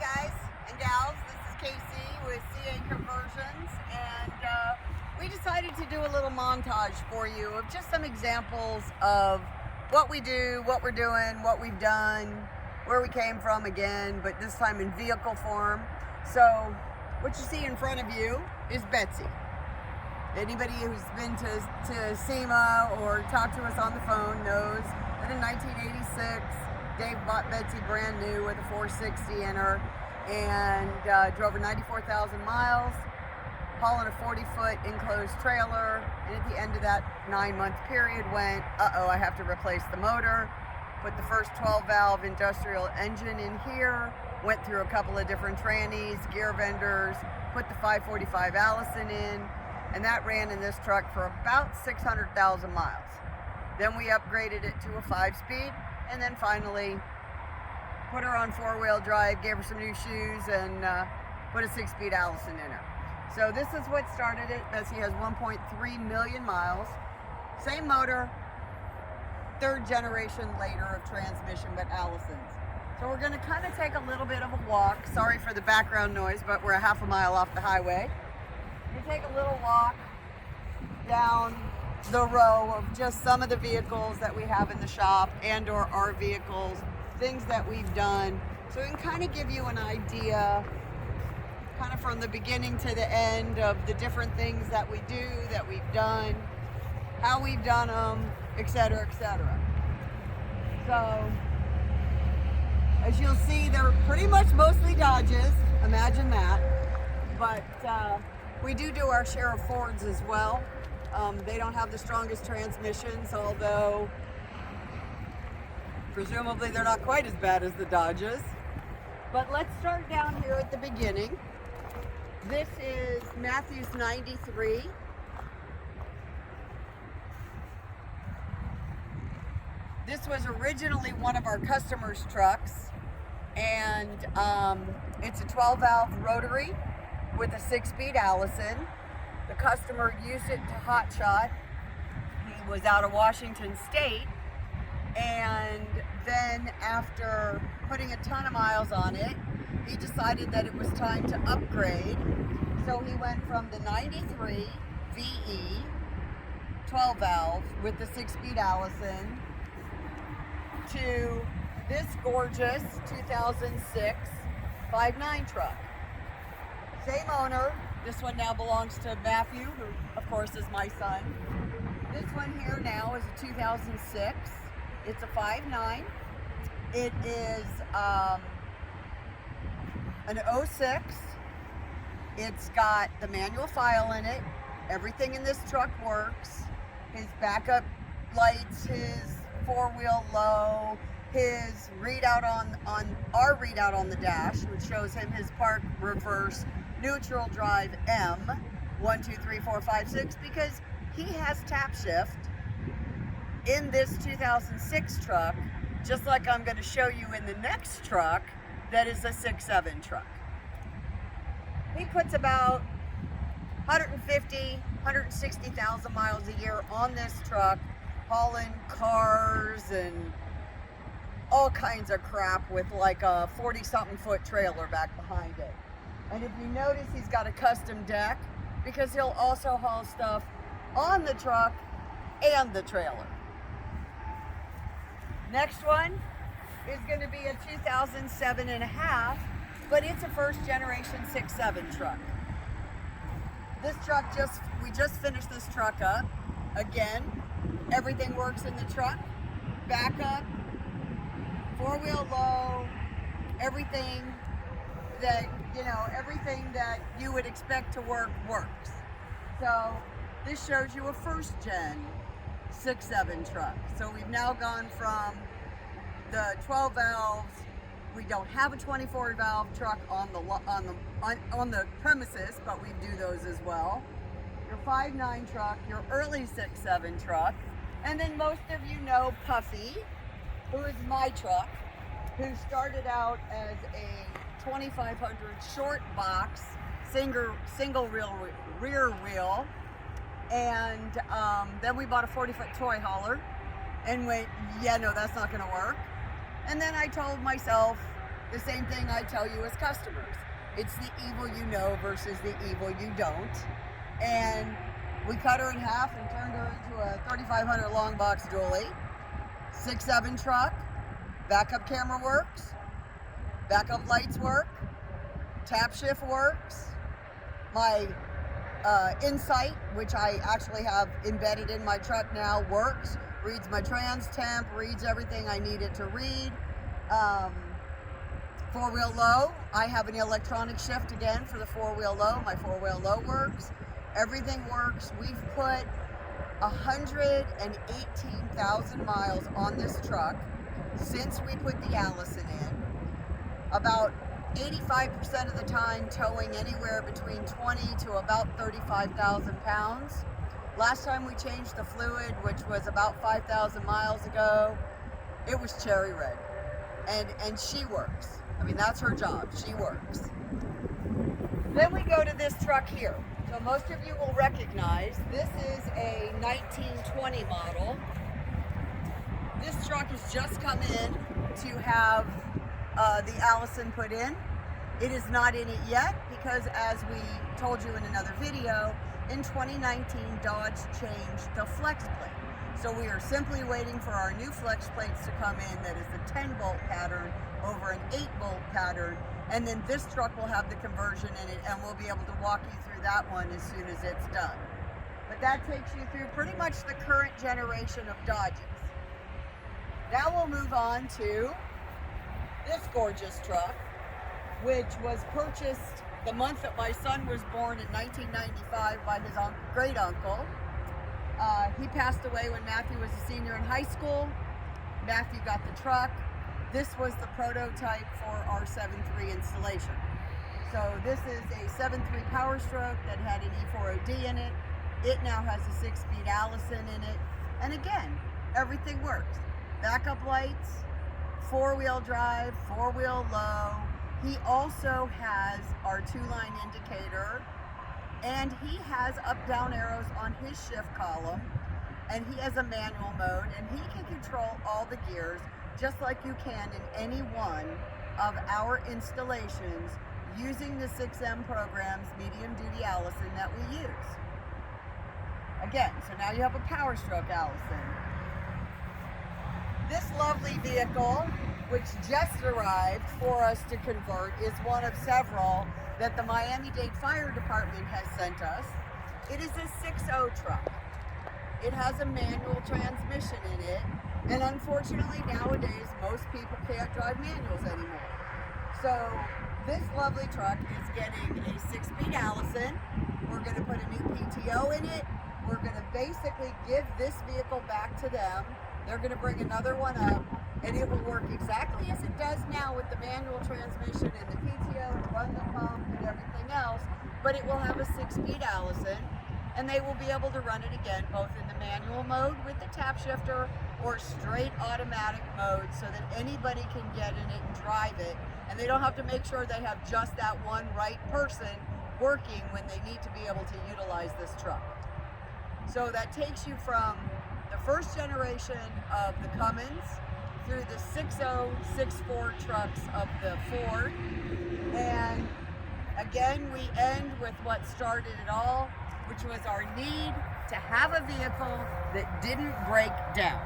guys and gals, this is Casey with CA Conversions, and we decided to do a little montage for you of just some examples of what we do, what we're doing, what we've done, where we came from again, but this time in vehicle form. So what you see in front of you is Betsy. Anybody who's been to SEMA or talked to us on the phone knows that in 1986, Dave bought Betsy brand new with a 460 in her and drove her 94,000 miles, hauling a 40-foot enclosed trailer. And at the end of that 9-month period went, I have to replace the motor. Put the first 12-valve industrial engine in here, went through a couple of different trannies, gear vendors, put the 545 Allison in, and that ran in this truck for about 600,000 miles. Then we upgraded it to a 5-speed, and then finally put her on 4-wheel drive, gave her some new shoes, and put a 6-speed Allison in her. So this is what started it. Betsy has 1.3 million miles. Same motor, 3rd generation later of transmission, but Allison's. So we're gonna kind of take a little bit of a walk. Sorry for the background noise, but we're a half a mile off the highway. You take a little walk down the row of just some of the vehicles that we have in the shop and or our vehicles, things that we've done. So we can kind of give you an idea, kind of from the beginning to the end, of the different things that we do, that we've done, how we've done them, etc., etc. So as you'll see, they're pretty much mostly Dodges, imagine that, but we do our share of Fords as well. They don't have the strongest transmissions, although presumably they're not quite as bad as the Dodges. But let's start down here at the beginning. This is Matthew's 93. This was originally one of our customers' trucks, and it's a 12-valve rotary with a 6-speed Allison. The customer used it to hotshot. He was out of Washington State, and then after putting a ton of miles on it, he decided that it was time to upgrade. So he went from the 93 VE 12-valve with the 6-speed Allison to this gorgeous 2006 5.9 truck. Same owner. This one now belongs to Matthew, who of course is my son. This one here now is a 2006. It's a 5.9. It is an '06. It's got the manual file in it. Everything in this truck works. His backup lights, his 4-wheel low, his readout on our readout on the dash, which shows him his park, reverse, neutral, drive, M, 1, 2, 3, 4, 5, 6, because he has tap shift in this 2006 truck, just like I'm going to show you in the next truck that is a 6.7 truck. He puts about 150, 160,000 miles a year on this truck, hauling cars and all kinds of crap with like a 40-something foot trailer back behind it. And if you notice, he's got a custom deck because he'll also haul stuff on the truck and the trailer. Next one is going to be a 2007 and a half, but it's a first generation 6.7 truck. This truck we just finished this truck up. Again, everything works in the truck. Backup, 4-wheel low, everything that, everything that you would expect to work works. So this shows you a first gen 6.7 truck. So we've now gone from the 12 valves. We don't have a 24 valve truck on the premises, but we do those as well. Your 5.9 truck, your early 6.7 truck, and then most of you know Puffy, who is my truck, who started out as a 2500 short box, single rear wheel, and then we bought a 40-foot toy hauler and went, yeah, no, that's not gonna work. And then I told myself, the same thing I tell you as customers. It's the evil you know versus the evil you don't. And we cut her in half and turned her into a 3500 long box dually. 6.7 truck, backup camera works, backup lights work, tap shift works, my Insight, which I actually have embedded in my truck now, works, reads my trans temp, reads everything I need it to read. Four-wheel low, I have an electronic shift again for the four-wheel low. My four-wheel low works. Everything works. We've put 118,000 miles on this truck since we put the Allison in. About 85% of the time towing anywhere between 20 to about 35,000 pounds. Last time we changed the fluid, which was about 5,000 miles ago, it was cherry red. And she works. I mean, that's her job. She works. Then we go to this truck here. So most of you will recognize this is a 1920 model. This truck has just come in to have the Allison put in. It is not in it yet because, as we told you in another video, in 2019 Dodge changed the flex plate. So we are simply waiting for our new flex plates to come in that is the 10 bolt pattern over an 8 bolt pattern, and then this truck will have the conversion in it and we'll be able to walk you through that one as soon as it's done. But that takes you through pretty much the current generation of Dodges. Now we'll move on to this gorgeous truck, which was purchased the month that my son was born in 1995 by his great uncle. He passed away when Matthew was a senior in high school. Matthew got the truck. This was the prototype for our 7.3 installation. So this is a 7.3 Power Stroke that had an E4OD in it. It now has a 6-speed Allison in it. And again, everything works. Backup lights, 4-wheel drive, 4-wheel low. He also has our 2-line indicator, and he has up-down arrows on his shift column, and he has a manual mode, and he can control all the gears just like you can in any one of our installations using the 6M program's medium-duty Allison that we use. Again, so now you have a Power Stroke Allison. This lovely vehicle, which just arrived for us to convert, is one of several that the Miami-Dade Fire Department has sent us. It is a 6.0 truck. It has a manual transmission in it, and unfortunately nowadays most people can't drive manuals anymore. So this lovely truck is getting a 6-speed Allison. We're going to put a new PTO in it. We're going to basically give this vehicle back to them. They're going to bring another one up, and it will work exactly as it does now with the manual transmission and the PTO to run the pump and everything else, but it will have a 6-speed Allison, and they will be able to run it again both in the manual mode with the tap shifter or straight automatic mode so that anybody can get in it and drive it, and they don't have to make sure they have just that one right person working when they need to be able to utilize this truck. So that takes you from the first generation of the Cummins through the 6.0, 6.4 trucks of the Ford. And again, we end with what started it all, which was our need to have a vehicle that didn't break down.